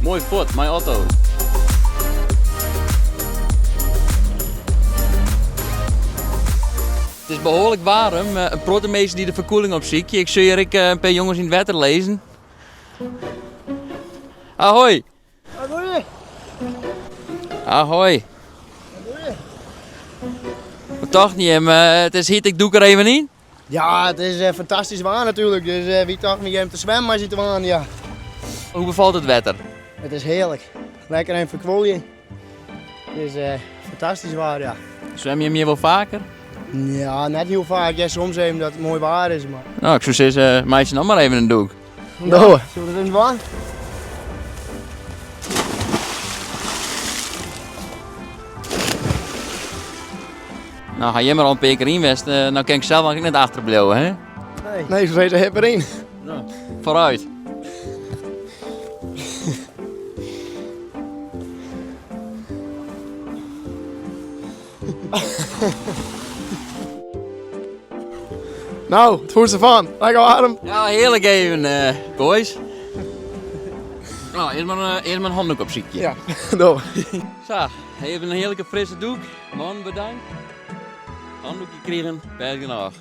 Mooi fort, mijn auto. Het is behoorlijk warm. Een protemeester die de verkoeling op ziek. Ik zie hier een paar jongens in het water lezen. Ahoy! Ahoy! Ahoy! Wat toch niet, het is heet, ik doe er even in. Ja, het is fantastisch waar natuurlijk. Dus wie toch niet hem te zwemmen als je te waan, ja. Hoe bevalt het wetter? Het is heerlijk. Lekker even verkwoljen. Het is fantastisch waar, ja. Zwem je meer wel vaker? Ja, net heel vaak. Ja, soms even dat het mooi waar is, maar... Nou, ik zou zeggen, meisje nog maar even een doek. Nou, zullen we het eens waar? Nou, ga je maar al een paar keer inwest, nou kan ik zelf eigenlijk net achterblijven, hè? Nee, zo heet er erin. Nou, vooruit. Nou, het voelt ervan. Lekker warm. Ja, heerlijk even, boys. Nou, eerst maar een handdoek op ziekje. Ja, door. Zo, even een heerlijke frisse doek. Man, bedankt. Handdoekje kregen, bij genoeg.